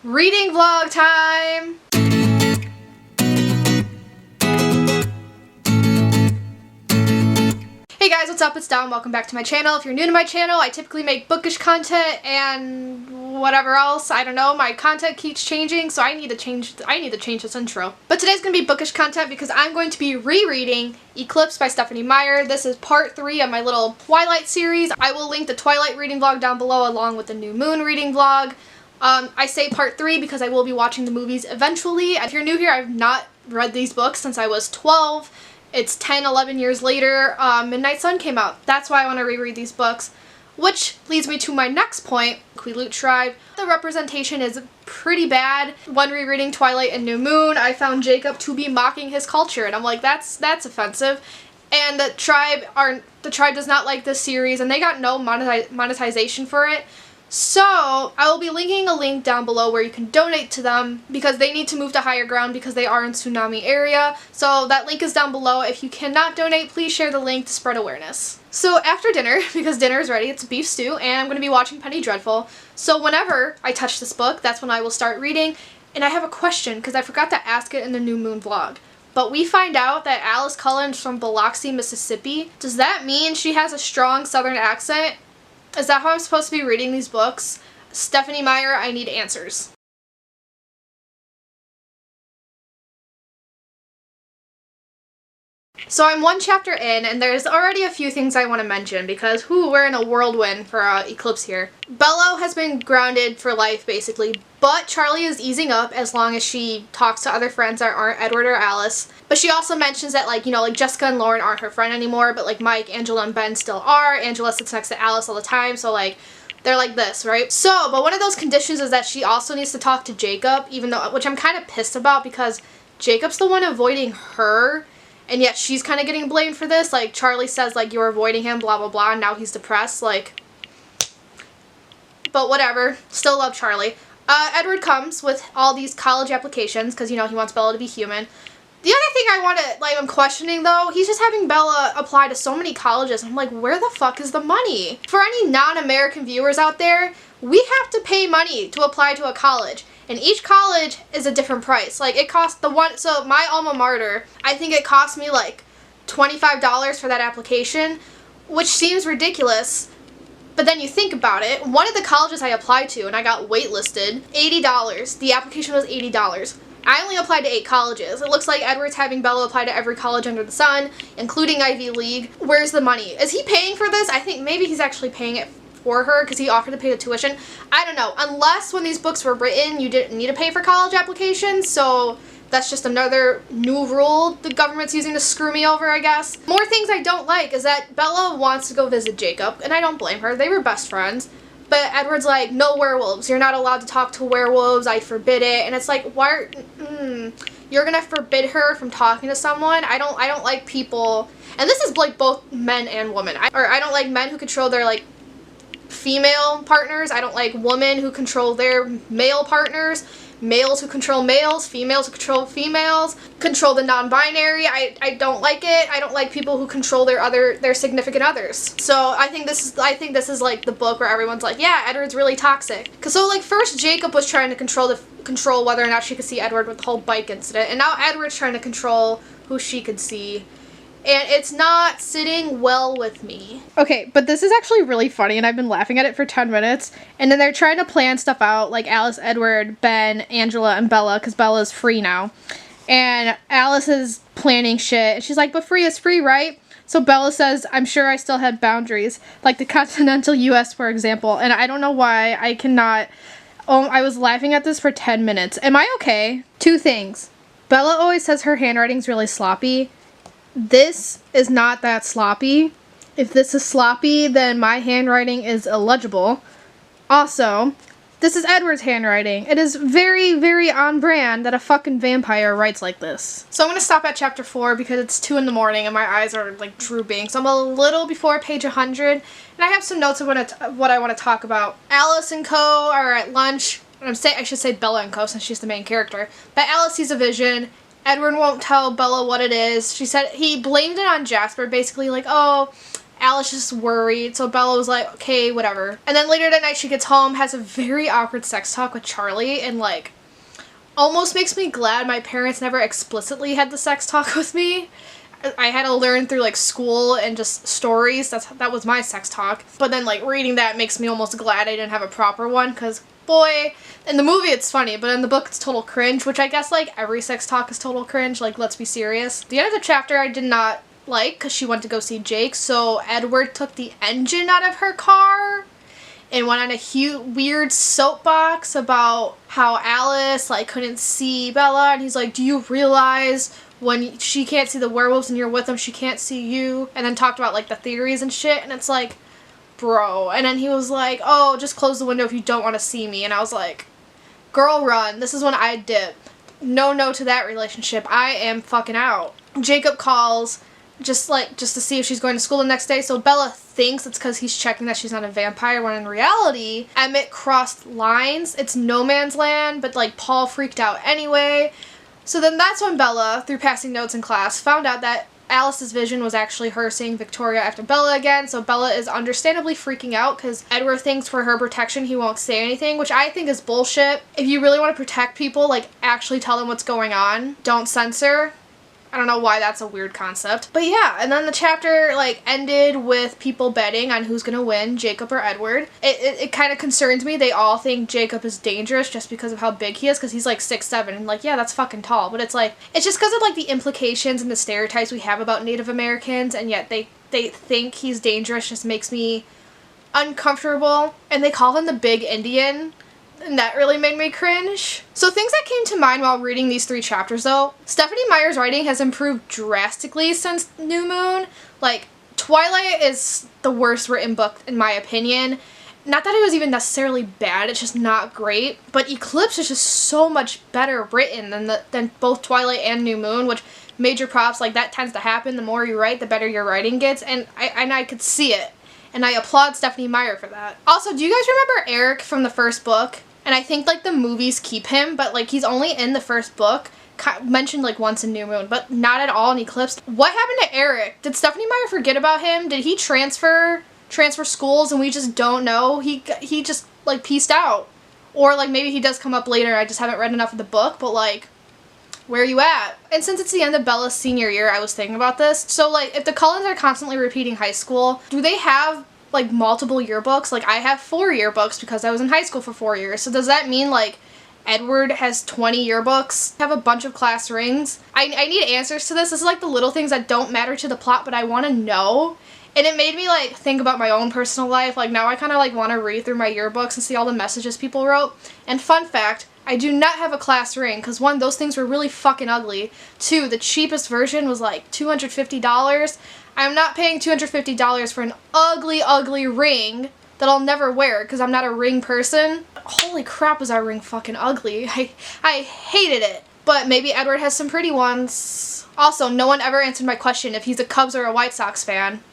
Reading vlog time! Hey guys, what's up? It's Dom. Welcome back to my channel. If you're new to my channel, I typically make bookish content and whatever else. I don't know. My content keeps changing, so I need to change this intro. But today's gonna be bookish content because I'm going to be rereading Eclipse by Stephanie Meyer. This is part 3 of my little Twilight series. I will link the Twilight reading vlog down below along with the New Moon reading vlog. I say part 3 because I will be watching the movies eventually. If you're new here, I've not read these books since I was 12. It's 10, 11 years later. Midnight Sun came out. That's why I want to reread these books. Which leads me to my next point, Quileute Tribe. The representation is pretty bad. When rereading Twilight and New Moon, I found Jacob to be mocking his culture, and I'm like, that's offensive. And the tribe does not like this series, and they got no monetization for it. So, I will be linking a link down below where you can donate to them because they need to move to higher ground because they are in tsunami area. So that link is down below. If you cannot donate, please share the link to spread awareness. So after dinner, because dinner is ready, it's beef stew, and I'm going to be watching Penny Dreadful. So whenever I touch this book, that's when I will start reading. And I have a question because I forgot to ask it in the New Moon vlog. But we find out that Alice Cullen's from Biloxi, Mississippi. Does that mean she has a strong southern accent? Is that how I'm supposed to be reading these books? Stephanie Meyer, I need answers. So I'm one chapter in, and there's already a few things I want to mention because, we're in a whirlwind for Eclipse here. Bella has been grounded for life, basically, but Charlie is easing up as long as she talks to other friends that aren't Edward or Alice. But she also mentions that, like, Jessica and Lauren aren't her friend anymore, but, like, Mike, Angela, and Ben still are. Angela sits next to Alice all the time, so, like, they're like this, right? So, but one of those conditions is that she also needs to talk to Jacob, which I'm kind of pissed about because Jacob's the one avoiding her. And yet she's kind of getting blamed for this. Like, Charlie says, like, you're avoiding him, blah, blah, blah, and now he's depressed. Like, but whatever. Still love Charlie. Edward comes with all these college applications because, he wants Bella to be human. The other thing I'm questioning, though, he's just having Bella apply to so many colleges. I'm like, where the fuck is the money? For any non-American viewers out there, we have to pay money to apply to a college. And each college is a different price. Like, it costs so my alma mater, I think it cost me like $25 for that application, which seems ridiculous. But then you think about it, one of the colleges I applied to and I got waitlisted, $80. The application was $80. I only applied to 8 colleges. It looks like Edward's having Bella apply to every college under the sun, including Ivy League. Where's the money? Is he paying for this? I think maybe he's actually paying it for her because he offered to pay the tuition. I don't know. Unless when these books were written, you didn't need to pay for college applications, so that's just another new rule the government's using to screw me over, I guess. More things I don't like is that Bella wants to go visit Jacob, and I don't blame her. They were best friends. But Edward's like, no werewolves. You're not allowed to talk to werewolves. I forbid it. And it's like, why? You're gonna forbid her from talking to someone? I don't like people. And this is like both men and women. I don't like men who control their like female partners. I don't like women who control their male partners. Males who control males, females who control females, control the non-binary. I don't like it. I don't like people who control their significant others. So I think this is like the book where everyone's like, yeah, Edward's really toxic. Cause so like first Jacob was trying to control whether or not she could see Edward with the whole bike incident, and now Edward's trying to control who she could see. And it's not sitting well with me. Okay, but this is actually really funny, and I've been laughing at it for 10 minutes. And then they're trying to plan stuff out, like Alice, Edward, Ben, Angela, and Bella, because Bella's free now. And Alice is planning shit. And she's like, but free is free, right? So Bella says, I'm sure I still had boundaries, like the continental US, for example. And I don't know why I cannot... I was laughing at this for 10 minutes. Am I okay? 2 things. Bella always says her handwriting's really sloppy. This is not that sloppy. If this is sloppy, then my handwriting is illegible. Also, this is Edward's handwriting. It is very, very on brand that a fucking vampire writes like this. So I'm going to stop at chapter 4 because it's 2 in the morning and my eyes are like drooping. So I'm a little before page 100 and I have some notes of what I want to talk about. Alice and co are at lunch. I should say Bella and co since she's the main character. But Alice sees a vision. Edward won't tell Bella what it is. She said he blamed it on Jasper, basically like, oh, Alice is just worried, so Bella was like, okay, whatever. And then later that night she gets home, has a very awkward sex talk with Charlie, and like, almost makes me glad my parents never explicitly had the sex talk with me. I had to learn through like school and just stories. That was my sex talk. But then like reading that makes me almost glad I didn't have a proper one, because boy, in the movie it's funny, but in the book it's total cringe, which I guess like every sex talk is total cringe, like let's be serious. The end of the chapter I did not like because she went to go see Jake, so Edward took the engine out of her car and went on a weird soapbox about how Alice like couldn't see Bella, and he's like, do you realize when she can't see the werewolves and you're with them, she can't see you? And then talked about like the theories and shit, and it's like, bro. And then he was like, oh, just close the window if you don't want to see me. And I was like, girl, run. This is when I dip. No to that relationship. I am fucking out. Jacob calls just to see if she's going to school the next day, so Bella thinks it's because he's checking that she's not a vampire, when in reality Emmett crossed lines. It's no man's land, but like Paul freaked out anyway. So then that's when Bella, through passing notes in class, found out that Alice's vision was actually her seeing Victoria after Bella again, so Bella is understandably freaking out because Edward thinks for her protection he won't say anything, which I think is bullshit. If you really want to protect people, like actually tell them what's going on. Don't censor. I don't know why that's a weird concept. But yeah, and then the chapter like ended with people betting on who's gonna win, Jacob or Edward. It kind of concerns me. They all think Jacob is dangerous just because of how big he is, because he's like 6'7", and like, yeah, that's fucking tall. But it's like, it's just because of like the implications and the stereotypes we have about Native Americans, and yet they think he's dangerous just makes me uncomfortable. And they call him the Big Indian, and that really made me cringe. So things that came to mind while reading these 3 chapters though, Stephenie Meyer's writing has improved drastically since New Moon. Like, Twilight is the worst written book in my opinion. Not that it was even necessarily bad, it's just not great, but Eclipse is just so much better written than both Twilight and New Moon, which major props, like that tends to happen. The more you write, the better your writing gets, and I could see it. And I applaud Stephenie Meyer for that. Also, do you guys remember Eric from the first book? And I think like the movies keep him, but like he's only in the first book, mentioned like once in New Moon, but not at all in Eclipse. What happened to Eric? Did Stephenie Meyer forget about him? Did he transfer schools and we just don't know? He just like pieced out. Or like maybe he does come up later, I just haven't read enough of the book, but like, where are you at? And since it's the end of Bella's senior year, I was thinking about this. So like, if the Cullens are constantly repeating high school, do they have like multiple yearbooks? Like I have 4 yearbooks because I was in high school for 4 years. So does that mean like Edward has 20 yearbooks? Have a bunch of class rings? I need answers to this. This is like the little things that don't matter to the plot, but I want to know. And it made me like think about my own personal life. Like now I kind of like want to read through my yearbooks and see all the messages people wrote. And fun fact, I do not have a class ring because 1, those things were really fucking ugly. 2, the cheapest version was like $250. I'm not paying $250 for an ugly ring that I'll never wear because I'm not a ring person. Holy crap, was that ring fucking ugly. I hated it. But maybe Edward has some pretty ones. Also, no one ever answered my question if he's a Cubs or a White Sox fan.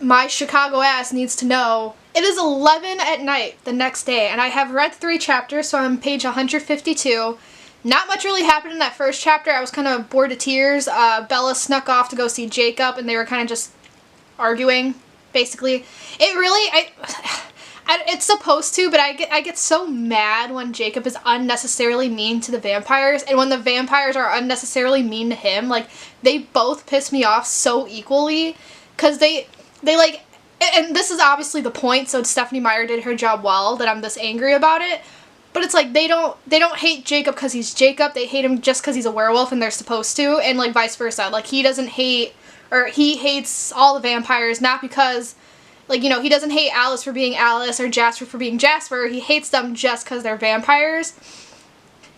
My Chicago ass needs to know. It is 11 at night the next day, and I have read 3 chapters, so I'm on page 152. Not much really happened in that first chapter. I was kind of bored to tears. Bella snuck off to go see Jacob, and they were kind of just arguing, basically. It really, it's supposed to, but I get so mad when Jacob is unnecessarily mean to the vampires, and when the vampires are unnecessarily mean to him. Like, they both piss me off so equally, because they like, and this is obviously the point, so Stephenie Meyer did her job well, that I'm this angry about it. But it's like, they don't hate Jacob because he's Jacob, they hate him just because he's a werewolf and they're supposed to, and like vice versa. Like he doesn't hate, or he hates all the vampires, not because, like, you know, he doesn't hate Alice for being Alice or Jasper for being Jasper, he hates them just because they're vampires.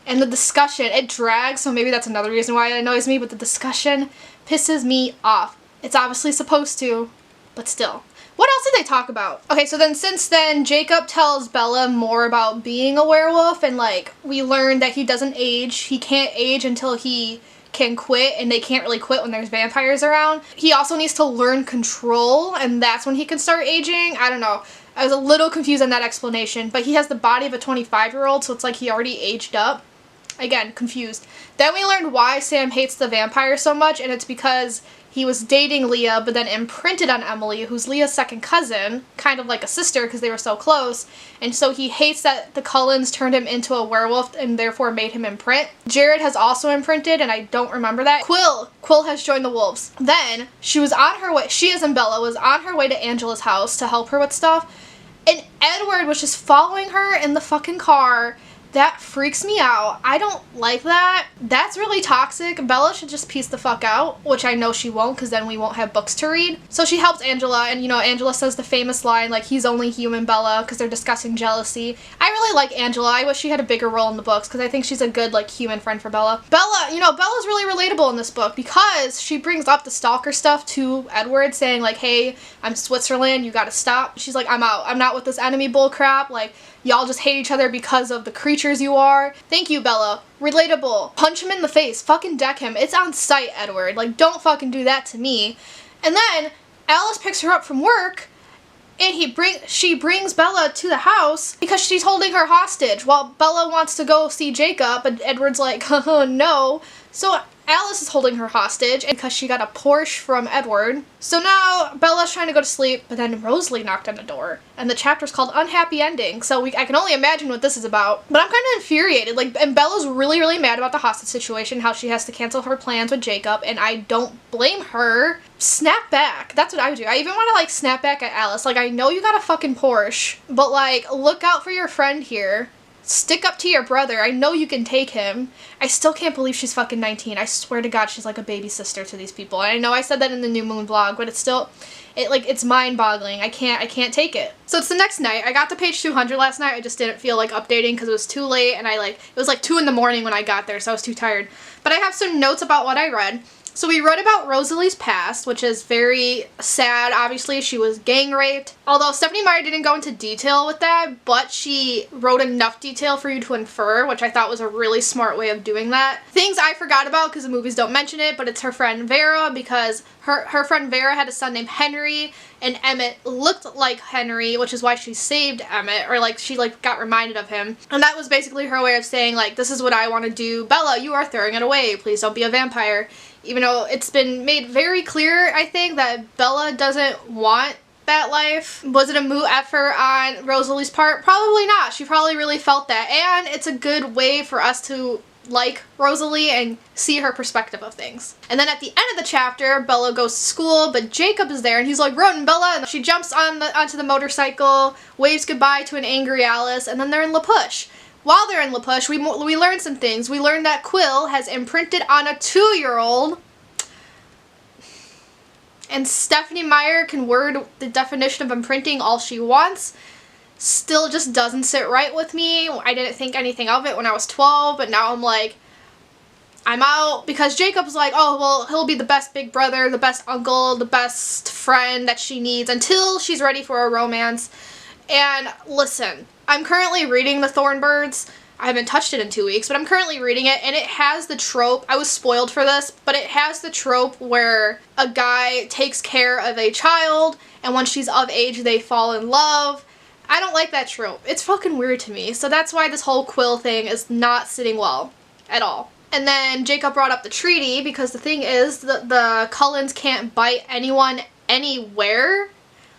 And the discussion, it drags, so maybe that's another reason why it annoys me, but the discussion pisses me off. It's obviously supposed to, but still. What else did they talk about? Okay, so then since then, Jacob tells Bella more about being a werewolf, and like, we learned that he doesn't age. He can't age until he can quit, and they can't really quit when there's vampires around. He also needs to learn control, and that's when he can start aging. I don't know. I was a little confused on that explanation, but he has the body of a 25-year-old, so it's like he already aged up. Again, confused. Then we learned why Sam hates the vampires so much, and it's because he was dating Leah, but then imprinted on Emily, who's Leah's second cousin, kind of like a sister because they were so close, and so he hates that the Cullens turned him into a werewolf and therefore made him imprint. Jared has also imprinted, and I don't remember that. Quill has joined the wolves. Then, she was on her way, she as in Bella, was on her way to Angela's house to help her with stuff, and Edward was just following her in the fucking car. That freaks me out. I don't like that. That's really toxic. Bella should just piece the fuck out, which I know she won't because then we won't have books to read. So she helps Angela, and you know, Angela says the famous line, like, he's only human, Bella, because they're discussing jealousy. I really like Angela. I wish she had a bigger role in the books because I think she's a good, like, human friend for Bella. Bella, you know, Bella's really relatable in this book because she brings up the stalker stuff to Edward, saying, like, hey, I'm Switzerland, you gotta stop. She's like, I'm out. I'm not with this enemy bullcrap. Like, y'all just hate each other because of the creatures you are. Thank you, Bella. Relatable. Punch him in the face. Fucking deck him. It's on sight, Edward. Like, don't fucking do that to me. And then Alice picks her up from work, and she brings Bella to the house because she's holding her hostage while Bella wants to go see Jacob, and Edward's like, oh no. So Alice is holding her hostage because she got a Porsche from Edward. So now Bella's trying to go to sleep, but then Rosalie knocked on the door. And the chapter's called Unhappy Ending, so I can only imagine what this is about. But I'm kind of infuriated. Like, and Bella's really, really mad about the hostage situation, how she has to cancel her plans with Jacob, and I don't blame her. Snap back. That's what I would do. I even want to, like, snap back at Alice. Like, I know you got a fucking Porsche, but, like, look out for your friend here. Stick up to your brother. I know you can take him. I still can't believe she's fucking 19. I swear to God, she's like a baby sister to these people. And I know I said that in the New Moon vlog, but it's still, it's mind-boggling. I can't take it. So it's the next night. I got to page 200 last night. I just didn't feel like updating because it was too late, and it was like 2 in the morning when I got there, so I was too tired. But I have some notes about what I read. So we read about Rosalie's past, which is very sad. Obviously, she was gang raped. Although Stephanie Meyer didn't go into detail with that, but she wrote enough detail for you to infer, which I thought was a really smart way of doing that. Things I forgot about because the movies don't mention it, but it's her friend Vera, because her friend Vera had a son named Henry, and Emmett looked like Henry, which is why she saved Emmett, or like she got reminded of him. And that was basically her way of saying, like, this is what I want to do. Bella, you are throwing it away. Please don't be a vampire. Even though it's been made very clear, I think, that Bella doesn't want that life. Was it a moot effort on Rosalie's part? Probably not. She probably really felt that. And it's a good way for us to like Rosalie and see her perspective of things. And then at the end of the chapter, Bella goes to school, but Jacob is there, and he's like, "Run, Bella!" And she jumps onto the motorcycle, waves goodbye to an angry Alice, and then they're in La Push. While they're in La Push, we learned some things. We learned that Quill has imprinted on a 2-year-old. And Stephanie Meyer can word the definition of imprinting all she wants. Still just doesn't sit right with me. I didn't think anything of it when I was 12, but now I'm like, I'm out. Because Jacob's like, oh, well, he'll be the best big brother, the best uncle, the best friend that she needs until she's ready for a romance. And listen, I'm currently reading The Thornbirds. I haven't touched it in 2 weeks, but I'm currently reading it, and it has the trope, I was spoiled for this, but it has the trope where a guy takes care of a child, and when she's of age, they fall in love. I don't like that trope. It's fucking weird to me, so that's why this whole Quill thing is not sitting well at all. And then Jacob brought up the treaty, because the thing is, the Cullens can't bite anyone anywhere,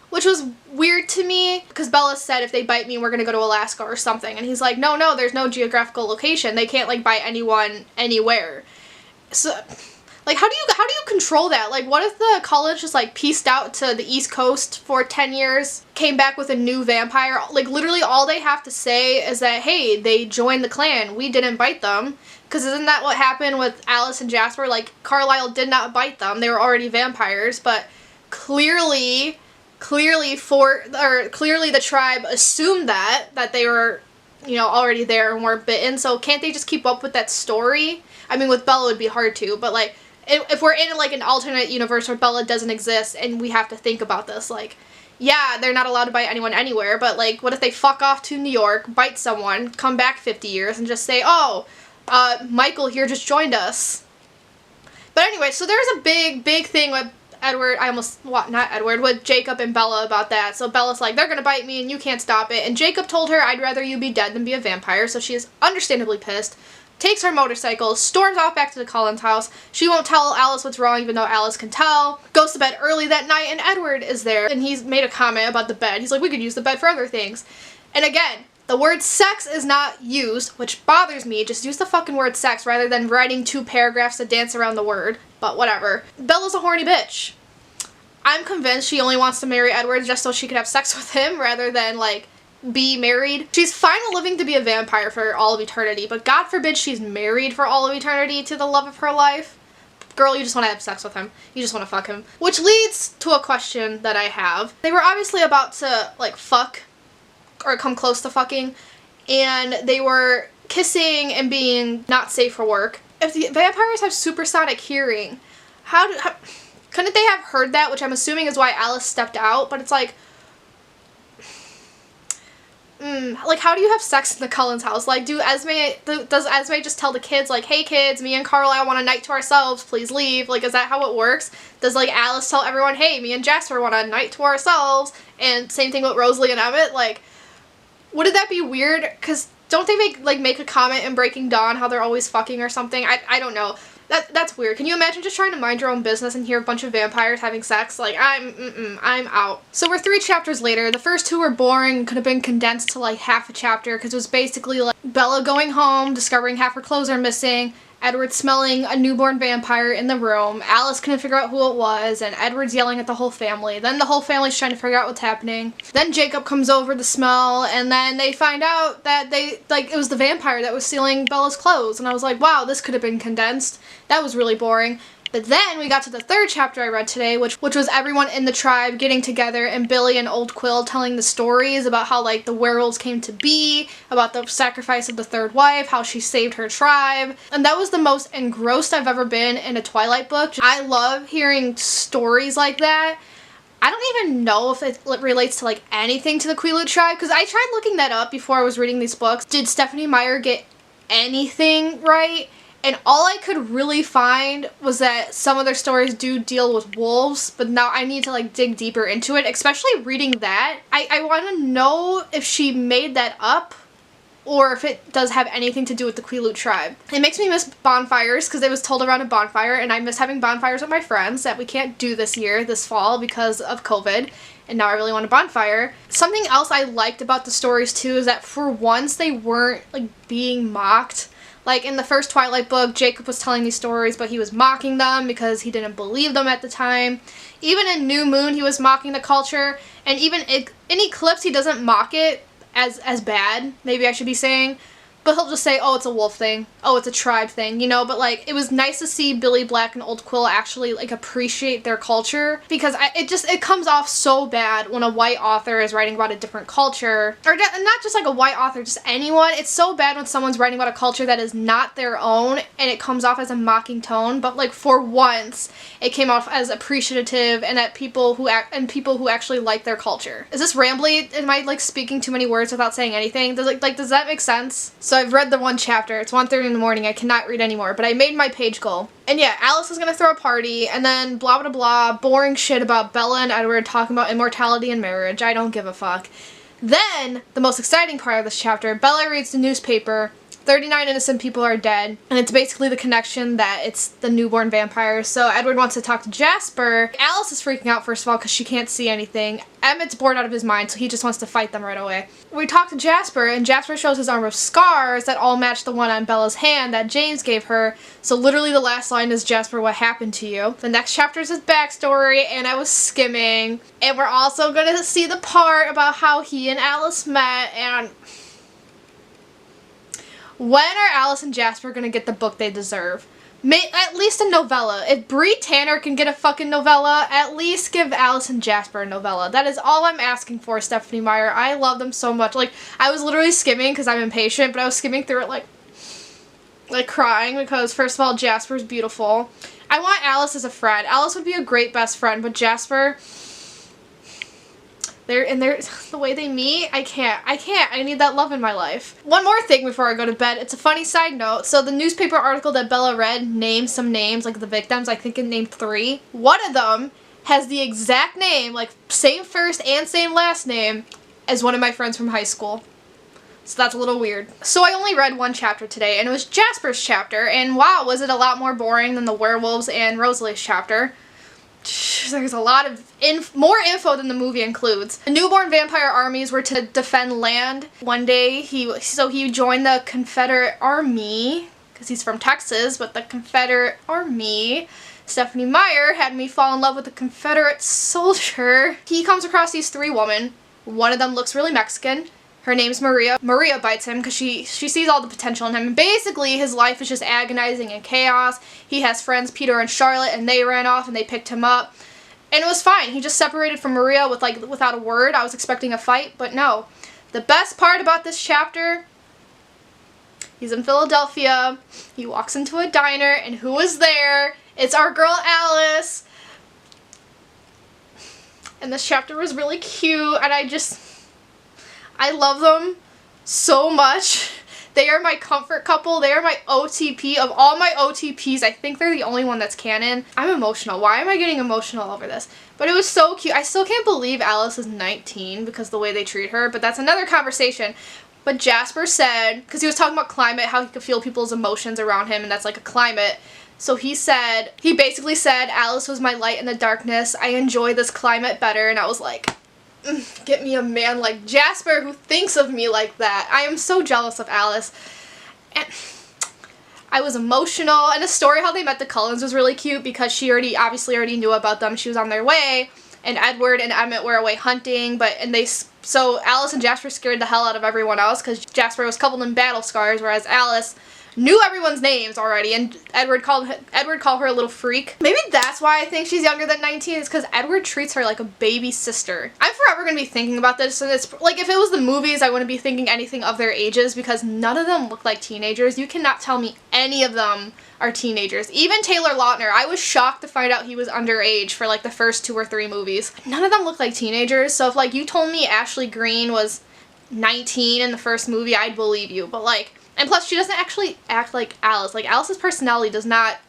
which was weird to me, because Bella said, if they bite me, we're gonna go to Alaska or something. And he's like, no, there's no geographical location. They can't, like, bite anyone anywhere. So, like, how do you control that? Like, what if the Cullens just, like, pieced out to the East Coast for 10 years, came back with a new vampire? Like, literally all they have to say is that, hey, they joined the clan. We didn't bite them. Because isn't that what happened with Alice and Jasper? Like, Carlisle did not bite them. They were already vampires, but clearly the tribe assumed that they were, you know, already there and weren't bitten. So can't they just keep up with that story? I mean, with Bella it would be hard to, but like if we're in like an alternate universe where Bella doesn't exist and we have to think about this, like, yeah, they're not allowed to bite anyone anywhere, but like, what if they fuck off to New York, bite someone, come back 50 years and just say, oh, Michael here just joined us. But anyway, so there's a big thing with with Jacob and Bella about that. So Bella's like, they're gonna bite me and you can't stop it. And Jacob told her, I'd rather you be dead than be a vampire. So she is understandably pissed. takes her motorcycle, storms off back to the Cullens house. She won't tell Alice what's wrong even though Alice can tell. Goes to bed early that night and Edward is there and he's made a comment about the bed. He's like, we could use the bed for other things. And again, the word sex is not used, which bothers me. Just use the fucking word sex rather than writing 2 paragraphs to dance around the word. But whatever. Bella's a horny bitch. I'm convinced she only wants to marry Edward just so she could have sex with him rather than, like, be married. She's fine with living to be a vampire for all of eternity, but God forbid she's married for all of eternity to the love of her life. Girl, you just want to have sex with him. You just want to fuck him. Which leads to a question that I have. They were obviously about to, like, fuck or come close to fucking, and they were kissing and being not safe for work. If the vampires have supersonic hearing, couldn't they have heard that? Which I'm assuming is why Alice stepped out, but it's like, like, how do you have sex in the Cullens house? Like, does Esme just tell the kids, like, hey kids, me and Carlisle want a night to ourselves, please leave? Like, is that how it works? Does, like, Alice tell everyone, hey, me and Jasper want a night to ourselves? And same thing with Rosalie and Emmett? Like, wouldn't that be weird? Because don't they make a comment in Breaking Dawn how they're always fucking or something? I don't know. That's weird. Can you imagine just trying to mind your own business and hear a bunch of vampires having sex? Like, I'm out. So we're 3 chapters later. The first 2 were boring, could have been condensed to like half a chapter because it was basically like Bella going home, discovering half her clothes are missing, Edward smelling a newborn vampire in the room, Alice couldn't figure out who it was, and Edward's yelling at the whole family. Then the whole family's trying to figure out what's happening. Then Jacob comes over the smell, and then they find out that it was the vampire that was stealing Bella's clothes. And I was like, wow, this could have been condensed. That was really boring. But then we got to the 3rd chapter I read today, which was everyone in the tribe getting together and Billy and Old Quill telling the stories about how, like, the werewolves came to be, about the sacrifice of the 3rd wife, how she saved her tribe. And that was the most engrossed I've ever been in a Twilight book. I love hearing stories like that. I don't even know if it relates to, like, anything to the Quileute tribe, because I tried looking that up before I was reading these books. Did Stephanie Meyer get anything right? And all I could really find was that some of their stories do deal with wolves, but now I need to, like, dig deeper into it, especially reading that. I want to know if she made that up or if it does have anything to do with the Quileute tribe. It makes me miss bonfires because it was told around a bonfire, and I miss having bonfires with my friends that we can't do this fall because of COVID. And now I really want a bonfire. Something else I liked about the stories too is that for once they weren't, like, being mocked. Like, in the first Twilight book, Jacob was telling these stories, but he was mocking them because he didn't believe them at the time. Even in New Moon, he was mocking the culture. And even in Eclipse, he doesn't mock it as bad, maybe I should be saying. But he'll just say, oh, it's a wolf thing. Oh, it's a tribe thing, you know? But, like, it was nice to see Billy Black and Old Quill actually, like, appreciate their culture. Because it comes off so bad when a white author is writing about a different culture. Or not just, like, a white author, just anyone. It's so bad when someone's writing about a culture that is not their own and it comes off as a mocking tone. But, like, for once, it came off as appreciative and at people who actually like their culture. Is this rambly? Am I, like, speaking too many words without saying anything? Does that make sense? So I've read the 1 chapter. It's 1:30 in the morning. I cannot read anymore, but I made my page goal. And yeah, Alice is gonna throw a party, and then blah blah blah, boring shit about Bella and Edward talking about immortality and marriage. I don't give a fuck. Then, the most exciting part of this chapter, Bella reads the newspaper. 39 innocent people are dead, and it's basically the connection that it's the newborn vampires. So Edward wants to talk to Jasper. Alice is freaking out, first of all, because she can't see anything. Emmett's bored out of his mind, so he just wants to fight them right away. We talk to Jasper, and Jasper shows his arm of scars that all match the one on Bella's hand that James gave her. So literally the last line is, Jasper, what happened to you? The next chapter is his backstory, and I was skimming. And we're also going to see the part about how he and Alice met, and when are Alice and Jasper gonna get the book they deserve? At least a novella. If Bree Tanner can get a fucking novella, at least give Alice and Jasper a novella. That is all I'm asking for, Stephanie Meyer. I love them so much. Like, I was literally skimming because I'm impatient, but I was skimming through it like crying because, first of all, Jasper's beautiful. I want Alice as a friend. Alice would be a great best friend, but Jasper, the way they meet, I can't. I need that love in my life. One more thing before I go to bed. It's a funny side note. So the newspaper article that Bella read named some names, like the victims. I think it named 3. One of them has the exact name, like same first and same last name, as one of my friends from high school. So that's a little weird. So I only read one chapter today, and it was Jasper's chapter, and wow, was it a lot more boring than the werewolves and Rosalie's chapter. There's a lot of more info than the movie includes. The newborn vampire armies were to defend land. One day, he joined the Confederate Army, because he's from Texas, but the Confederate Army. Stephanie Meyer had me fall in love with a Confederate soldier. He comes across these 3 women. One of them looks really Mexican. Her name's Maria. Maria bites him because she sees all the potential in him. And basically, his life is just agonizing and chaos. He has friends, Peter and Charlotte, and they ran off and they picked him up. And it was fine. He just separated from Maria without a word. I was expecting a fight, but no. The best part about this chapter, he's in Philadelphia. He walks into a diner, and who is there? It's our girl Alice. And this chapter was really cute, and I love them so much. They are my comfort couple. They are my OTP. Of all my OTPs, I think they're the only one that's canon. I'm emotional. Why am I getting emotional over this? But it was so cute. I still can't believe Alice is 19 because of the way they treat her, but that's another conversation. But Jasper said, because he was talking about climate, how he could feel people's emotions around him, and that's like a climate. So he basically said, Alice was my light in the darkness. I enjoy this climate better. And I was like, get me a man like Jasper who thinks of me like that. I am so jealous of Alice. And I was emotional. And the story how they met the Cullens was really cute because she obviously already knew about them. She was on their way. And Edward and Emmett were away hunting. So Alice and Jasper scared the hell out of everyone else because Jasper was covered in battle scars, whereas Alice knew everyone's names already, and Edward called her a little freak. Maybe that's why I think she's younger than 19, is because Edward treats her like a baby sister. I'm forever going to be thinking about this, and it's like if it was the movies, I wouldn't be thinking anything of their ages because none of them look like teenagers. You cannot tell me any of them are teenagers. Even Taylor Lautner, I was shocked to find out he was underage for like the first 2 or 3 movies. None of them look like teenagers, so if like you told me Ashley Greene was 19 in the first movie, I'd believe you, but like, and plus, she doesn't actually act like Alice. Like, Alice's personality does not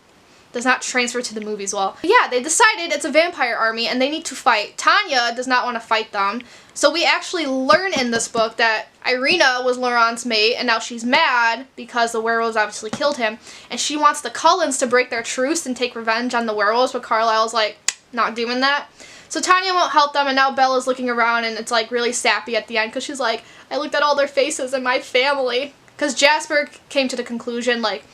transfer to the movies well. But yeah, they decided it's a vampire army and they need to fight. Tanya does not want to fight them. So we actually learn in this book that Irina was Laurent's mate and now she's mad because the werewolves obviously killed him. And she wants the Cullens to break their truce and take revenge on the werewolves, but Carlisle's like, not doing that. So Tanya won't help them, and now Bella's looking around and it's like really sappy at the end because she's like, I looked at all their faces and my family. Because Jasper came to the conclusion, like,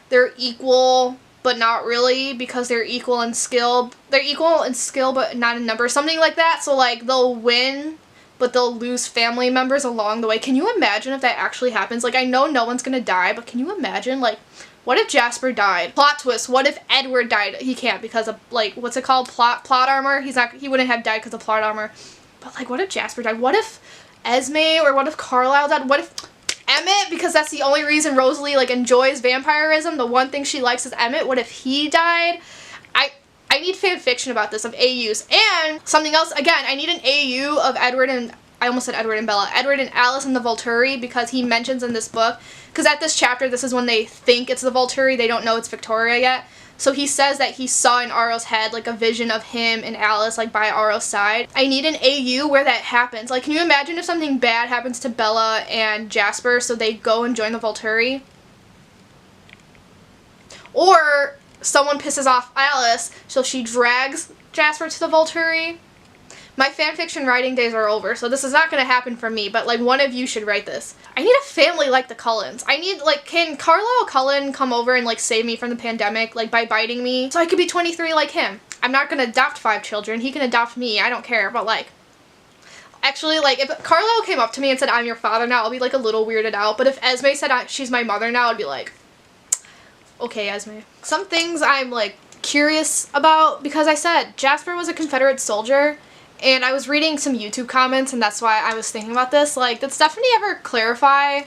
they're equal, but not really, because they're equal in skill. They're equal in skill, but not in number, something like that. So, like, they'll win, but they'll lose family members along the way. Can you imagine if that actually happens? Like, I know no one's gonna die, but can you imagine, like, what if Jasper died? Plot twist, what if Edward died? He can't because of, like, what's it called? Plot armor? He wouldn't have died because of plot armor. But, like, what if Jasper died? What if Esme, or what if Carlisle died? What if Emmett, because that's the only reason Rosalie like enjoys vampirism, the one thing she likes is Emmett. What if he died? I need fan fiction about this, of AUs. And something else, again, I need an AU of Edward and, I almost said Edward and Bella, Edward and Alice in the Volturi, because he mentions in this book, because at this chapter, this is when they think it's the Volturi, they don't know it's Victoria yet. So he says that he saw in Aro's head, like, a vision of him and Alice, like, by Aro's side. I need an AU where that happens. Like, can you imagine if something bad happens to Bella and Jasper, so they go and join the Volturi? Or someone pisses off Alice, so she drags Jasper to the Volturi. My fanfiction writing days are over, so this is not going to happen for me, but, like, one of you should write this. I need a family like the Cullens. I need, like, can Carlisle Cullen come over and, like, save me from the pandemic, like, by biting me, so I could be 23 like him? I'm not going to adopt 5 children. He can adopt me. I don't care, but, like, actually, like, if Carlisle came up to me and said, I'm your father now, I'll be, like, a little weirded out, but if Esme said she's my mother now, I'd be like, okay, Esme. Some things I'm, like, curious about, because I said Jasper was a Confederate soldier, and I was reading some YouTube comments, and that's why I was thinking about this. Like, did Stephanie ever clarify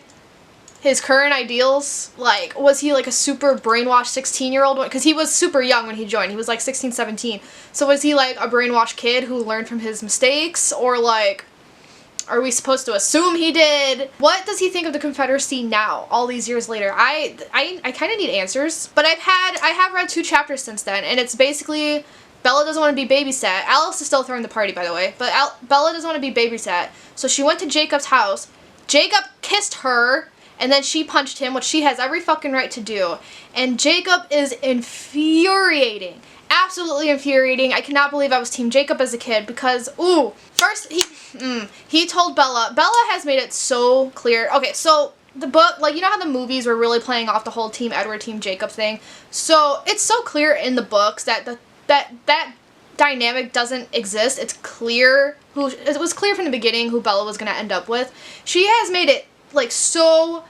his current ideals? Like, was he, like, a super brainwashed 16-year-old? Because he was super young when he joined. He was, like, 16, 17. So was he, like, a brainwashed kid who learned from his mistakes? Or, like, are we supposed to assume he did? What does he think of the Confederacy now, all these years later? I kind of need answers. But I have read 2 chapters since then, and it's basically Bella doesn't want to be babysat. Alice is still throwing the party, by the way, but Bella doesn't want to be babysat. So she went to Jacob's house, Jacob kissed her, and then she punched him, which she has every fucking right to do. And Jacob is infuriating. Absolutely infuriating. I cannot believe I was Team Jacob as a kid because, ooh, first he told Bella. Bella has made it so clear. Okay, so the book, like, you know how the movies were really playing off the whole Team Edward, Team Jacob thing? So it's so clear in the books that that dynamic doesn't exist. It's clear it was clear from the beginning who Bella was going to end up with. She has made it, like, so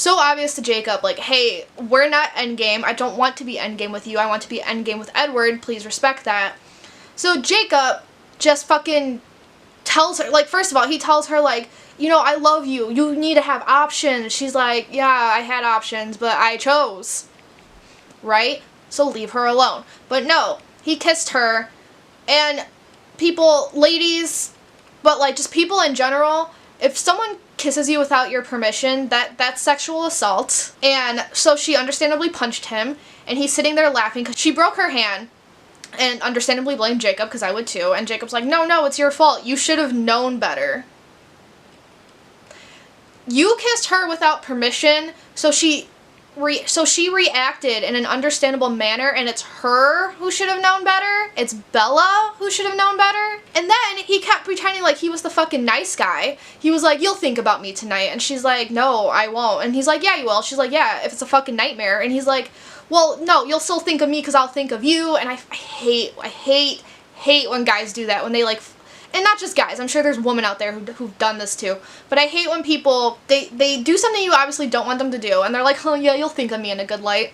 obvious to Jacob, like, hey, we're not endgame. I don't want to be endgame with you. I want to be endgame with Edward. Please respect that. So Jacob just fucking tells her, like, first of all, he tells her, like, you know, I love you. You need to have options. She's like, yeah, I had options, but I chose. Right? So leave her alone. But no, he kissed her. And people, ladies, but, like, just people in general, if someone kisses you without your permission, that's sexual assault. And so she understandably punched him, and he's sitting there laughing because she broke her hand, and understandably blamed Jacob, because I would too. And Jacob's like, no, it's your fault. You should have known better. You kissed her without permission, so she reacted in an understandable manner, and it's her who should have known better. It's Bella who should have known better. And then he kept pretending like he was the fucking nice guy. He was like, you'll think about me tonight. And she's like, no, I won't. And he's like, yeah, you will. She's like, yeah, if it's a fucking nightmare. And he's like, well, no, you'll still think of me because I'll think of you. And I hate when guys do that, when they, like, and not just guys, I'm sure there's women out there who've done this too, but I hate when people, they do something you obviously don't want them to do, and they're like, oh yeah, you'll think of me in a good light.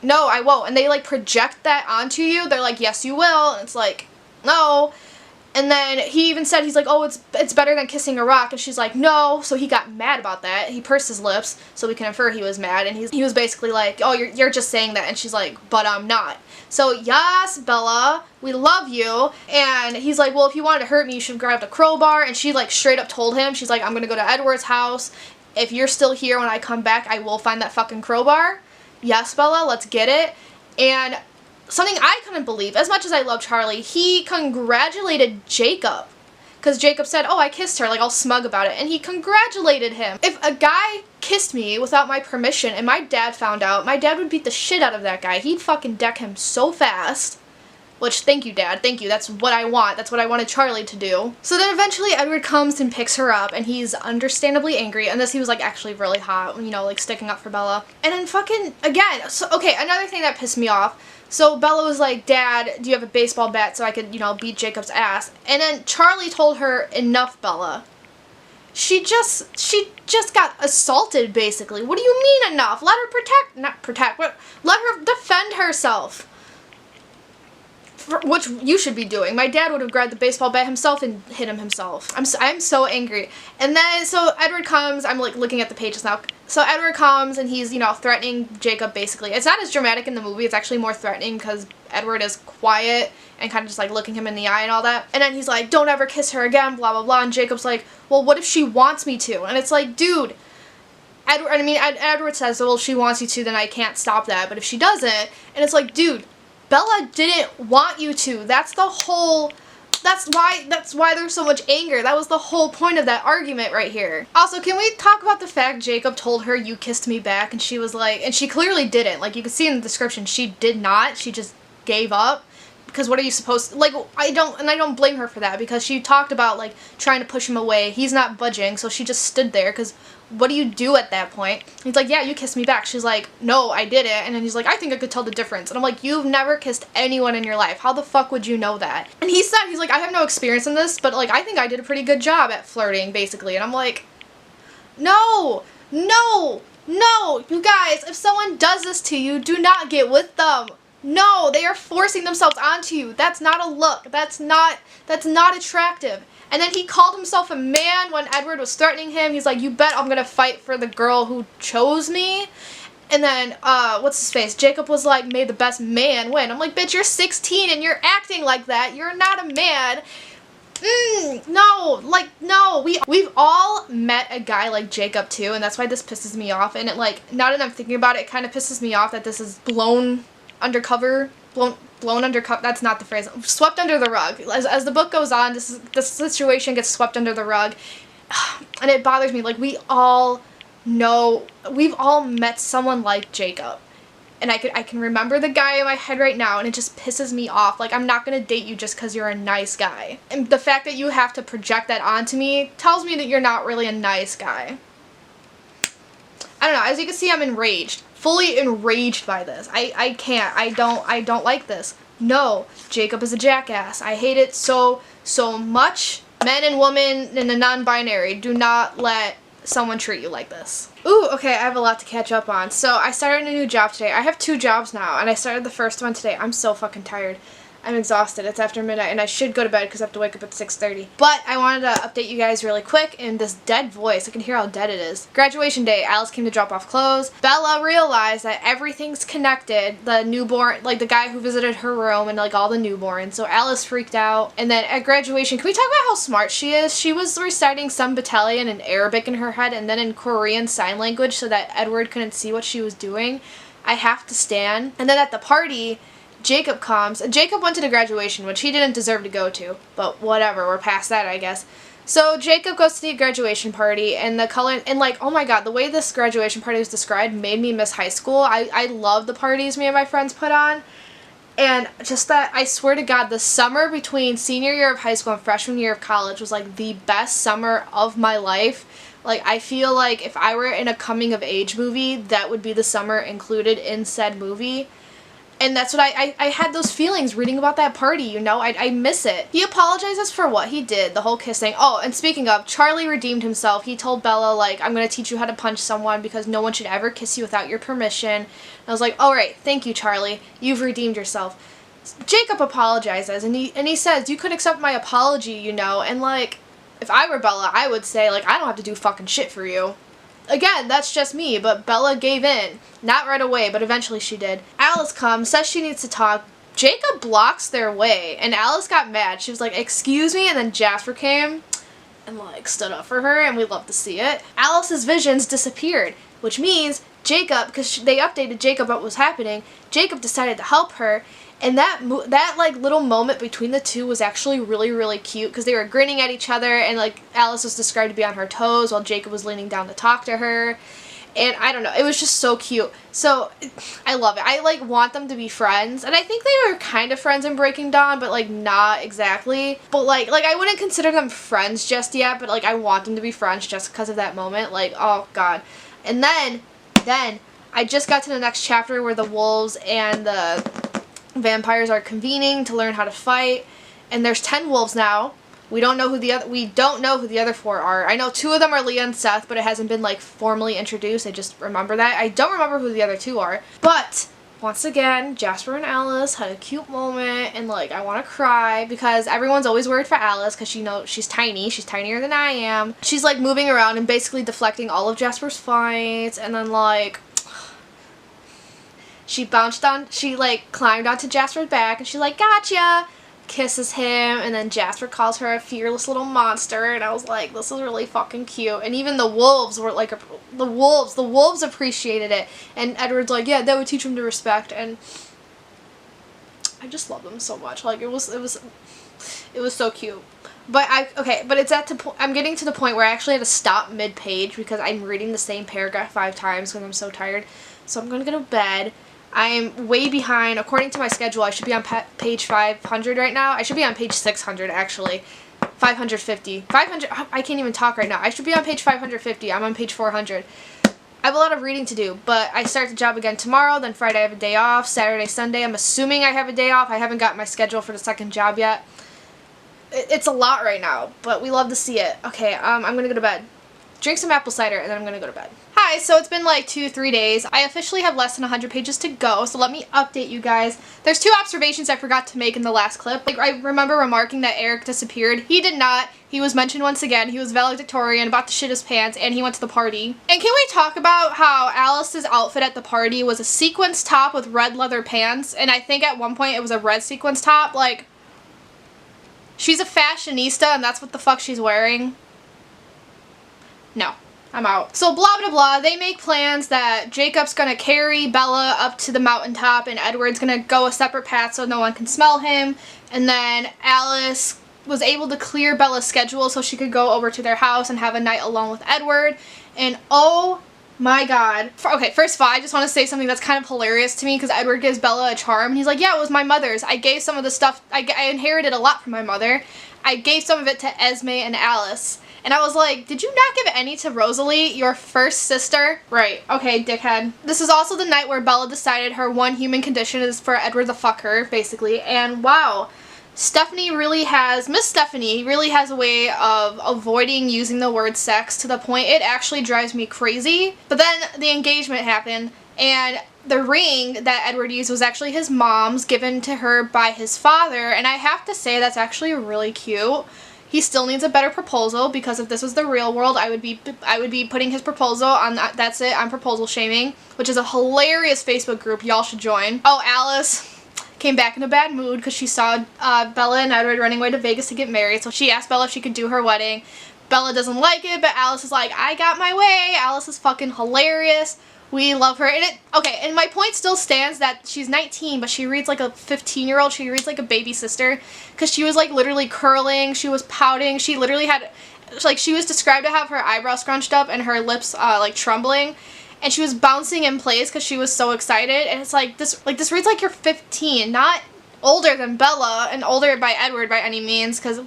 No, I won't. And they, like, project that onto you. They're like, yes, you will. And it's like, no. And then he even said, he's like, oh, it's better than kissing a rock. And she's like, no. So he got mad about that. He pursed his lips, so we can infer he was mad. And he was basically like, oh, you're just saying that. And she's like, but I'm not. So yes, Bella, we love you. And he's like, well, if you wanted to hurt me, you should have grabbed a crowbar. And she, like, straight up told him, she's like, I'm gonna go to Edward's house. If you're still here when I come back, I will find that fucking crowbar. Yes, Bella, let's get it. And something I couldn't believe, as much as I love Charlie, he congratulated Jacob. Because Jacob said, oh, I kissed her, like, all smug about it. And he congratulated him. If a guy kissed me without my permission and my dad found out, my dad would beat the shit out of that guy. He'd fucking deck him so fast. Which, thank you, Dad. Thank you. That's what I want. That's what I wanted Charlie to do. So then eventually Edward comes and picks her up, and he's understandably angry. And this, he was, like, actually really hot, you know, like, sticking up for Bella. And then fucking, again, so, okay, another thing that pissed me off. So Bella was like, Dad, do you have a baseball bat so I could, you know, beat Jacob's ass? And then Charlie told her, enough, Bella. She just got assaulted, basically. What do you mean enough? Let her let her defend herself. Which you should be doing. My dad would have grabbed the baseball bat himself and hit him himself. I'm so angry. And then, so Edward comes, I'm, like, looking at the pages now. So Edward comes and he's, you know, threatening Jacob, basically. It's not as dramatic in the movie. It's actually more threatening because Edward is quiet and kind of just, like, looking him in the eye and all that. And then he's like, don't ever kiss her again, blah, blah, blah. And Jacob's like, well, what if she wants me to? And it's like, dude, Edward says, well, if she wants you to, then I can't stop that. But if she doesn't, and it's like, dude, Bella didn't want you to. That's why there's so much anger. That was the whole point of that argument right here. Also, can we talk about the fact Jacob told her, you kissed me back, and she was like, and she clearly didn't. Like, you can see in the description, she did not. She just gave up. Because what are you supposed to, like, I don't blame her for that, because she talked about, like, trying to push him away. He's not budging, so she just stood there, because what do you do at that point? He's like, yeah, you kissed me back. She's like, no, I didn't. And then he's like, I think I could tell the difference. And I'm like, you've never kissed anyone in your life. How the fuck would you know that? And he said, he's like, I have no experience in this, but, like, I think I did a pretty good job at flirting, basically. And I'm like, no, you guys, if someone does this to you, do not get with them. No, they are forcing themselves onto you. That's not a look. That's not attractive. And then he called himself a man when Edward was threatening him. He's like, you bet I'm gonna fight for the girl who chose me. And then, what's his face? Jacob was like, may the best man win. I'm like, bitch, you're 16 and you're acting like that. You're not a man. No. We've all met a guy like Jacob too, and that's why this pisses me off. And it, like, now that I'm thinking about it, it kind of pisses me off that this is blown undercover, that's not the phrase, swept under the rug. As the book goes on, this situation gets swept under the rug. and it bothers me. Like, we all know, we've all met someone like Jacob. And I can remember the guy in my head right now, and it just pisses me off. Like, I'm not going to date you just because you're a nice guy. And the fact that you have to project that onto me tells me that you're not really a nice guy. I don't know. As you can see, I'm enraged. Fully enraged by this. I can't. I don't like this. No, Jacob is a jackass. I hate it so much. Men and women in the non-binary, do not let someone treat you like this. Ooh, okay, I have a lot to catch up on. So I started a new job today. I have 2 jobs now, and I started the first one today. I'm so fucking tired. I'm exhausted. It's after midnight, and I should go to bed because I have to wake up at 6:30. But I wanted to update you guys really quick in this dead voice. I can hear how dead it is. Graduation day, Alice came to drop off clothes. Bella realized that everything's connected. The newborn, like the guy who visited her room and like all the newborns. So Alice freaked out. And then at graduation, can we talk about how smart she is? She was reciting some battalion in Arabic in her head and then in Korean Sign Language so that Edward couldn't see what she was doing. I have to stand. And then at the party, Jacob comes, and Jacob went to the graduation, which he didn't deserve to go to, but whatever, we're past that, I guess. So Jacob goes to the graduation party, and the color, and like, oh my god, the way this graduation party was described made me miss high school. I love the parties me and my friends put on, and just that, I swear to god, the summer between senior year of high school and freshman year of college was like the best summer of my life. Like, I feel like if I were in a coming of age movie, that would be the summer included in said movie. And that's what I had those feelings reading about that party, you know? I miss it. He apologizes for what he did, the whole kissing. Oh, and speaking of, Charlie redeemed himself. He told Bella, like, I'm going to teach you how to punch someone because no one should ever kiss you without your permission. And I was like, all right, thank you, Charlie. You've redeemed yourself. Jacob apologizes, and he says, you could accept my apology, you know? And, like, if I were Bella, I would say, like, I don't have to do fucking shit for you. Again, that's just me, but Bella gave in. Not right away, but eventually she did. Alice comes, says she needs to talk. Jacob blocks their way, and Alice got mad. She was like, excuse me, and then Jasper came and, like, stood up for her, and we love to see it. Alice's visions disappeared, which means Jacob, because they updated Jacob what was happening, Jacob decided to help her. And that like little moment between the two was actually really, really cute because they were grinning at each other, and like Alice was described to be on her toes while Jacob was leaning down to talk to her. And I don't know, it was just so cute. So I love it. I like want them to be friends, and I think they were kind of friends in Breaking Dawn, but like not exactly. But like I wouldn't consider them friends just yet, but like I want them to be friends just because of that moment. Like, oh god. And then I just got to the next chapter where the wolves and the vampires are convening to learn how to fight, and there's 10 wolves now. We don't know who the other 4 are. I know 2 of them are Leah and Seth, but it hasn't been like formally introduced. I just remember that. I don't remember who the other 2 are. But once again, Jasper and Alice had a cute moment, and like I want to cry because everyone's always worried for Alice because she knows she's tiny. She's tinier than I am. She's like moving around and basically deflecting all of Jasper's fights, and then like she like climbed onto Jasper's back, and she's like, gotcha, kisses him, and then Jasper calls her a fearless little monster, and I was like, this is really fucking cute. And even the wolves were like, the wolves appreciated it, and Edward's like, yeah, that would teach them to respect, and I just love them so much. Like, it was so cute. But but it's I'm getting to the point where I actually had to stop mid-page because I'm reading the same paragraph 5 times because I'm so tired. So I'm gonna go to bed. I'm way behind. According to my schedule, I should be on page 500 right now. I should be on page 600, actually. 550. 500. I can't even talk right now. I should be on page 550. I'm on page 400. I have a lot of reading to do, but I start the job again tomorrow. Then Friday I have a day off. Saturday, Sunday, I'm assuming I have a day off. I haven't got my schedule for the second job yet. It's a lot right now, but we love to see it. Okay, I'm going to go to bed. Drink some apple cider, and then I'm going to go to bed. Hi, so it's been like 2-3 days. I officially have less than 100 pages to go, so let me update you guys. There's 2 observations I forgot to make in the last clip. Like, I remember remarking that Eric disappeared. He did not. He was mentioned once again. He was valedictorian, about to shit his pants, and he went to the party. And can we talk about how Alice's outfit at the party was a sequins top with red leather pants, and I think at one point it was a red sequins top? Like, she's a fashionista, and that's what the fuck she's wearing? No. I'm out. So blah blah blah, they make plans that Jacob's gonna carry Bella up to the mountaintop and Edward's gonna go a separate path so no one can smell him, and then Alice was able to clear Bella's schedule so she could go over to their house and have a night alone with Edward. And oh my god. Okay, first of all, I just want to say something that's kind of hilarious to me, because Edward gives Bella a charm. And he's like, yeah, it was my mother's. I gave some of the stuff, I inherited a lot from my mother. I gave some of it to Esme and Alice. And I was like, did you not give any to Rosalie, your first sister? Right, okay, dickhead. This is also the night where Bella decided her one human condition is for Edward to fuck her, basically. And wow, Miss Stephanie really has a way of avoiding using the word sex to the point it actually drives me crazy. But then the engagement happened, and the ring that Edward used was actually his mom's, given to her by his father, and I have to say that's actually really cute. He still needs a better proposal, because if this was the real world, I would be putting his proposal on That's It, I'm Proposal Shaming, which is a hilarious Facebook group y'all should join. Oh, Alice came back in a bad mood because she saw Bella and Edward running away to Vegas to get married, so she asked Bella if she could do her wedding. Bella doesn't like it, but Alice is like, I got my way. Alice is fucking hilarious. We love her. And my point still stands that she's 19, but she reads like a 15-year-old. She reads like a baby sister, because she was like literally curling. She was pouting. She literally had, like, she was described to have her eyebrows scrunched up and her lips like trembling, and she was bouncing in place because she was so excited. And it's like this reads like you're 15, not older than Bella and older by Edward by any means, because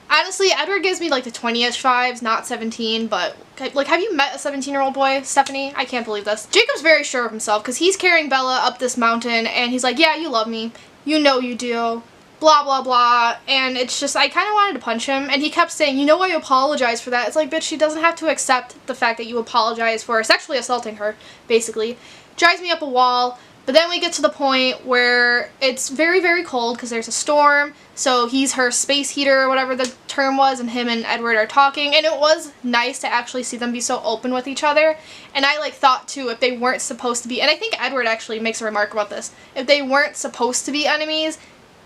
honestly, Edward gives me like the 20-ish vibes, not 17, but like, have you met a 17-year-old boy, Stephanie? I can't believe this. Jacob's very sure of himself, because he's carrying Bella up this mountain, and he's like, yeah, you love me. You know you do. Blah, blah, blah. And it's just, I kind of wanted to punch him, and he kept saying, you know I apologize for that. It's like, bitch, she doesn't have to accept the fact that you apologize for sexually assaulting her, basically. Drives me up a wall. But then we get to the point where it's very, very cold because there's a storm, so he's her space heater or whatever the term was, and him and Edward are talking, and it was nice to actually see them be so open with each other. And I like thought too, if they weren't supposed to be, and I think Edward actually makes a remark about this, if they weren't supposed to be enemies,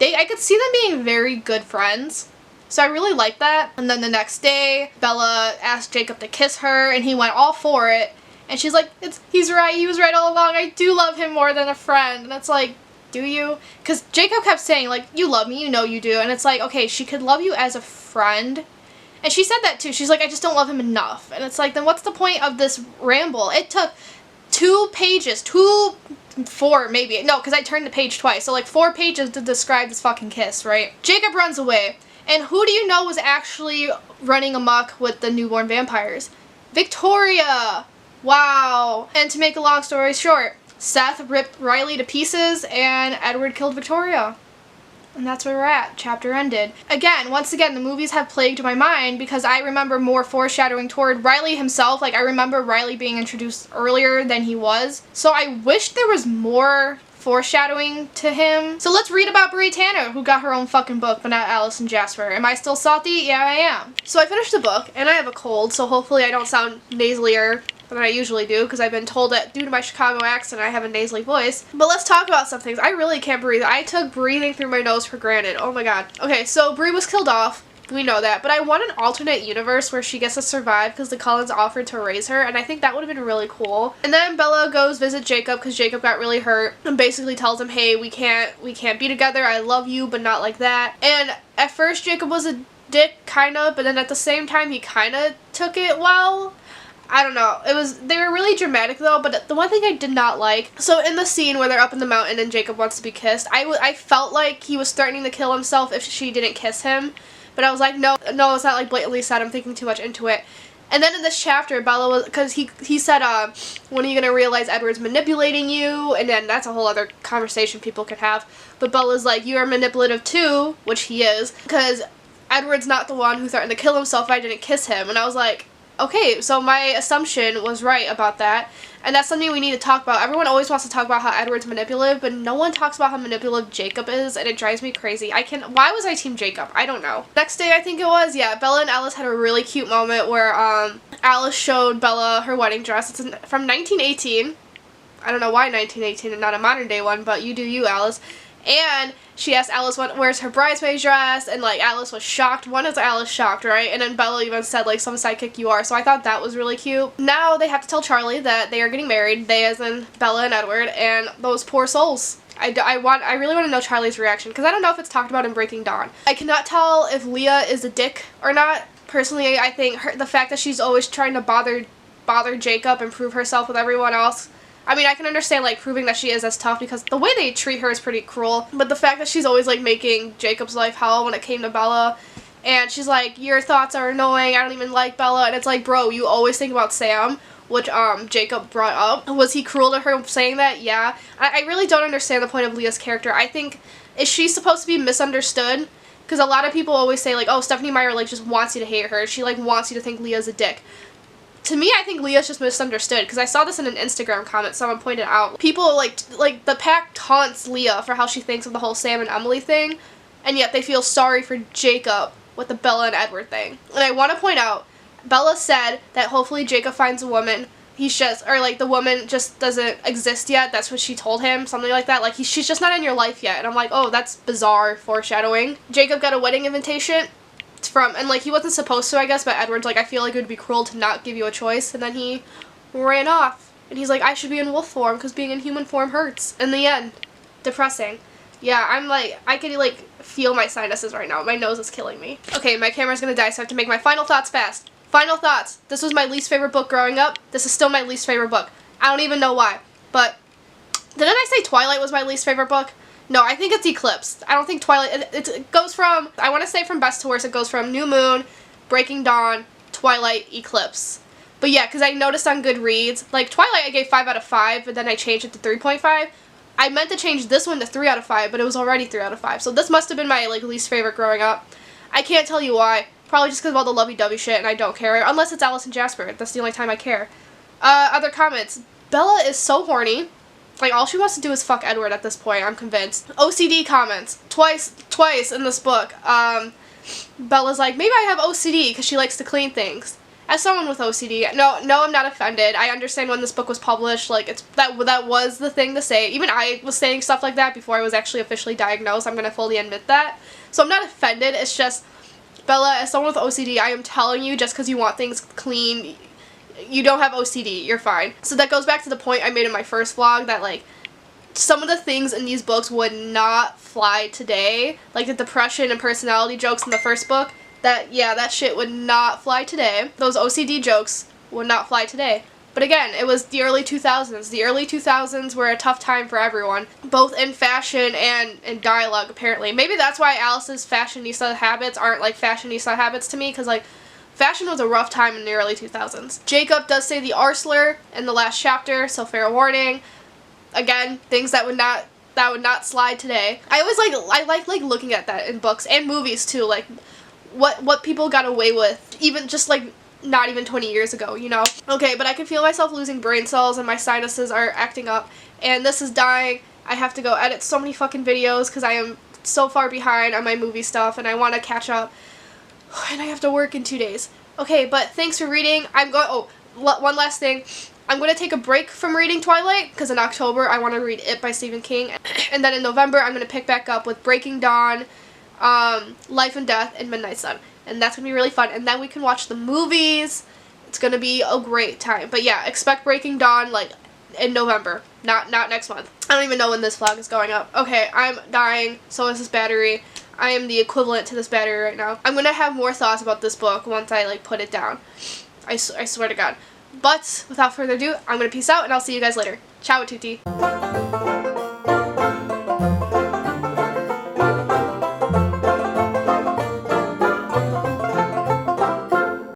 I could see them being very good friends. So I really like that. And then the next day, Bella asked Jacob to kiss her, and he went all for it. And she's like, he's right, he was right all along, I do love him more than a friend. And it's like, do you? Because Jacob kept saying, like, you love me, you know you do. And it's like, okay, she could love you as a friend. And she said that too. She's like, I just don't love him enough. And it's like, then what's the point of this ramble? It took 2 pages, 4 maybe. No, because I turned the page twice. So like 4 pages to describe this fucking kiss, right? Jacob runs away. And who do you know was actually running amok with the newborn vampires? Victoria! Wow. And to make a long story short, Seth ripped Riley to pieces and Edward killed Victoria. And that's where we're at. Chapter ended. Again, once again, the movies have plagued my mind because I remember more foreshadowing toward Riley himself. Like, I remember Riley being introduced earlier than he was. So I wish there was more foreshadowing to him. So let's read about Brie Tanner, who got her own fucking book, but not Alice and Jasper. Am I still salty? Yeah, I am. So I finished the book, and I have a cold, so hopefully I don't sound nasalier than I usually do, because I've been told that due to my Chicago accent I have a nasally voice. But let's talk about some things. I really can't breathe. I took breathing through my nose for granted. Oh my god. Okay, so Brie was killed off. We know that, but I want an alternate universe where she gets to survive because the Cullens offered to raise her, and I think that would have been really cool. And then Bella goes visit Jacob because Jacob got really hurt and basically tells him, hey, we can't be together. I love you, but not like that. And at first Jacob was a dick, kind of, but then at the same time he kind of took it well. I don't know. They were really dramatic though, but the one thing I did not like, so in the scene where they're up in the mountain and Jacob wants to be kissed, I felt like he was threatening to kill himself if she didn't kiss him. But I was like, no, it's not like blatantly said, I'm thinking too much into it. And then in this chapter, Bella was, because he said, when are you going to realize Edward's manipulating you? And then that's a whole other conversation people could have. But Bella's like, you are manipulative too, which he is, because Edward's not the one who threatened to kill himself if I didn't kiss him. And I was like, okay, so my assumption was right about that. And that's something we need to talk about. Everyone always wants to talk about how Edward's manipulative, but no one talks about how manipulative Jacob is, and it drives me crazy. Why was I team Jacob? I don't know. Next day, I think it was, yeah, Bella and Alice had a really cute moment where Alice showed Bella her wedding dress. It's from 1918. I don't know why 1918 and not a modern day one, but you do you, Alice. And she asked Alice where's her bridesmaid's dress, and like Alice was shocked. One is Alice shocked, right? And then Bella even said like, some sidekick you are. So I thought that was really cute. Now they have to tell Charlie that they are getting married. They as in Bella and Edward, and those poor souls. I really want to know Charlie's reaction, because I don't know if it's talked about in Breaking Dawn. I cannot tell if Leah is a dick or not. Personally, I think the fact that she's always trying to bother Jacob and prove herself with everyone else. I mean, I can understand, like, proving that she is as tough, because the way they treat her is pretty cruel. But the fact that she's always, like, making Jacob's life hell when it came to Bella. And she's like, your thoughts are annoying, I don't even like Bella. And it's like, bro, you always think about Sam, which Jacob brought up. Was he cruel to her saying that? Yeah. I really don't understand the point of Leah's character. I think, is she supposed to be misunderstood? Because a lot of people always say, like, oh, Stephenie Meyer, like, just wants you to hate her. She, like, wants you to think Leah's a dick. To me, I think Leah's just misunderstood, because I saw this in an Instagram comment someone pointed out. People, like, the pack taunts Leah for how she thinks of the whole Sam and Emily thing, and yet they feel sorry for Jacob with the Bella and Edward thing. And I want to point out, Bella said that hopefully Jacob finds a woman. He's just, or like the woman just doesn't exist yet. That's what she told him, something like that. Like, she's just not in your life yet. And I'm like, oh, that's bizarre foreshadowing. Jacob got a wedding invitation from, and like he wasn't supposed to, I guess, but Edward's like, I feel like it would be cruel to not give you a choice. And then he ran off. And he's like, I should be in wolf form because being in human form hurts. In the end, depressing. Yeah, I'm like, I can like feel my sinuses right now. My nose is killing me. Okay, my camera's gonna die, so I have to make my final thoughts fast. Final thoughts. This was my least favorite book growing up. This is still my least favorite book. I don't even know why. But, didn't I say Twilight was my least favorite book? No, I think it's Eclipse. I don't think Twilight, it goes from, I want to say from best to worst, it goes from New Moon, Breaking Dawn, Twilight, Eclipse. But yeah, because I noticed on Goodreads, like Twilight I gave 5 out of 5, but then I changed it to 3.5. I meant to change this one to 3 out of 5, but it was already 3 out of 5. So this must have been my like least favorite growing up. I can't tell you why. Probably just because of all the lovey-dovey shit, and I don't care. Unless it's Alice and Jasper. That's the only time I care. Other comments. Bella is so horny. Like, all she wants to do is fuck Edward at this point, I'm convinced. OCD comments. Twice in this book. Bella's like, maybe I have OCD because she likes to clean things. As someone with OCD, no, I'm not offended. I understand when this book was published, like, that was the thing to say. Even I was saying stuff like that before I was actually officially diagnosed. I'm gonna fully admit that. So I'm not offended. It's just, Bella, as someone with OCD, I am telling you, just because you want things clean, you don't have OCD. You're fine. So that goes back to the point I made in my first vlog that, like, some of the things in these books would not fly today. Like, the depression and personality jokes in the first book. That shit would not fly today. Those OCD jokes would not fly today. But again, it was the early 2000s. The early 2000s were a tough time for everyone, both in fashion and in dialogue, apparently. Maybe that's why Alice's fashionista habits aren't like fashionista habits to me, because like, fashion was a rough time in the early 2000s. Jacob does say the R slur in the last chapter, so fair warning. Again, things that would not slide today. I like looking at that in books and movies too, like what people got away with, even just like not even 20 years ago, you know? Okay, but I can feel myself losing brain cells and my sinuses are acting up, and this is dying. I have to go edit so many fucking videos because I am so far behind on my movie stuff and I want to catch up, and I have to work in 2 days. Okay, but thanks for reading. One last thing. I'm going to take a break from reading Twilight because in October I want to read It by Stephen King, and then in November I'm going to pick back up with Breaking Dawn, Life and Death, and Midnight Sun. And that's going to be really fun. And then we can watch the movies. It's going to be a great time. But yeah, expect Breaking Dawn, like, in November. Not next month. I don't even know when this vlog is going up. Okay, I'm dying. So is this battery. I am the equivalent to this battery right now. I'm going to have more thoughts about this book once I, like, put it down. I swear to God. But, without further ado, I'm going to peace out, and I'll see you guys later. Ciao, tutti.